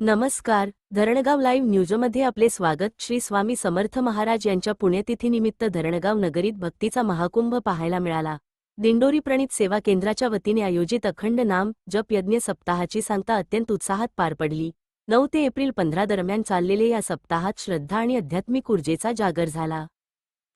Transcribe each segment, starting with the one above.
नमस्कार. धरणगाव लाईव्ह न्यूजमध्ये आपले स्वागत. श्री स्वामी समर्थ महाराज यांच्या पुण्यतिथीनिमित्त धरणगाव नगरीत भक्तीचा महाकुंभ पाहायला मिळाला. दिंडोरी प्रणित सेवा केंद्राच्या वतीने आयोजित अखंड नाम जप यज्ञ सप्ताहाची सांगता अत्यंत उत्साहात पार पडली. 9 ते एप्रिल 15 दरम्यान चाललेल्या या सप्ताहात श्रद्धा आणि आध्यात्मिक ऊर्जेचा जागर झाला.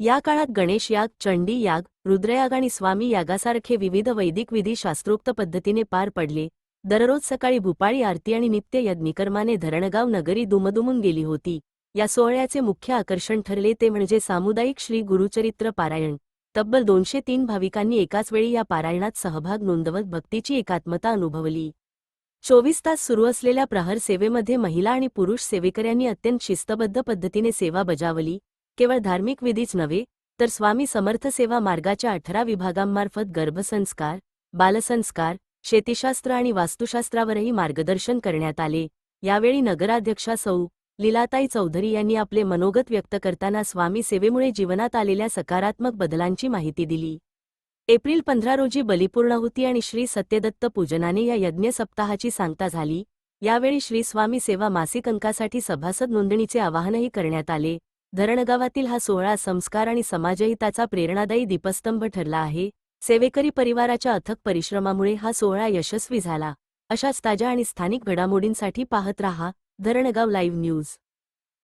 या काळात गणेश याग, चंडी याग, रुद्रयाग आणि स्वामी यागासारखे विविध वैदिक विधी शास्त्रोक्त पद्धतीने पार पडले. दररोज सकाळी भूपाळी आरती आणि नित्य यज्ञकर्माने धरणगाव नगरी दुमदुमून गेली होती. या सोहळ्याचे मुख्य आकर्षण ठरले ते म्हणजे सामुदायिक श्री गुरुचरित्र पारायण. तब्बल 203 भाविकांनी एकाच वेळी या पारायणात सहभाग नोंदवत भक्तीची एकात्मता अनुभवली. 24 तास सुरू असलेल्या प्रहर सेवेमध्ये महिला आणि पुरुष सेवेकऱ्यांनी अत्यंत शिस्तबद्ध पद्धतीने सेवा बजावली. केवळ धार्मिक विधीच नव्हे तर स्वामी समर्थ सेवा मार्गाच्या 18 विभागांमार्फत गर्भसंस्कार, बालसंस्कार, शेतीशास्त्र आणि वास्तुशास्त्रावरही मार्गदर्शन करण्यात आले. यावेळी नगराध्यक्षा सौ. लीलाताई चौधरी यांनी आपले मनोगत व्यक्त करताना स्वामी सेवेमुळे जीवनात आलेल्या सकारात्मक बदलांची माहिती दिली. एप्रिल 15 रोजी बलिपूर्णाहुती आणि श्री सत्यदत्त पूजनाने या यज्ञ सप्ताहाची सांगता झाली. यावेळी श्री स्वामी सेवा मासिक अंकासाठी सभासद नोंदणीचे आवाहनही करण्यात आले. धरणगावातील हा सोहळा संस्कार आणि समाजहिताचा प्रेरणादायी दीपस्तंभ ठरला आहे. सेवेकरी परिवाराच्या अथक परिश्रमामुळे हा सोहळा यशस्वी झाला. अशाच ताज्या आणि स्थानिक घडामोडींसाठी पाहत रहा धरणगाव लाईव्ह न्यूज.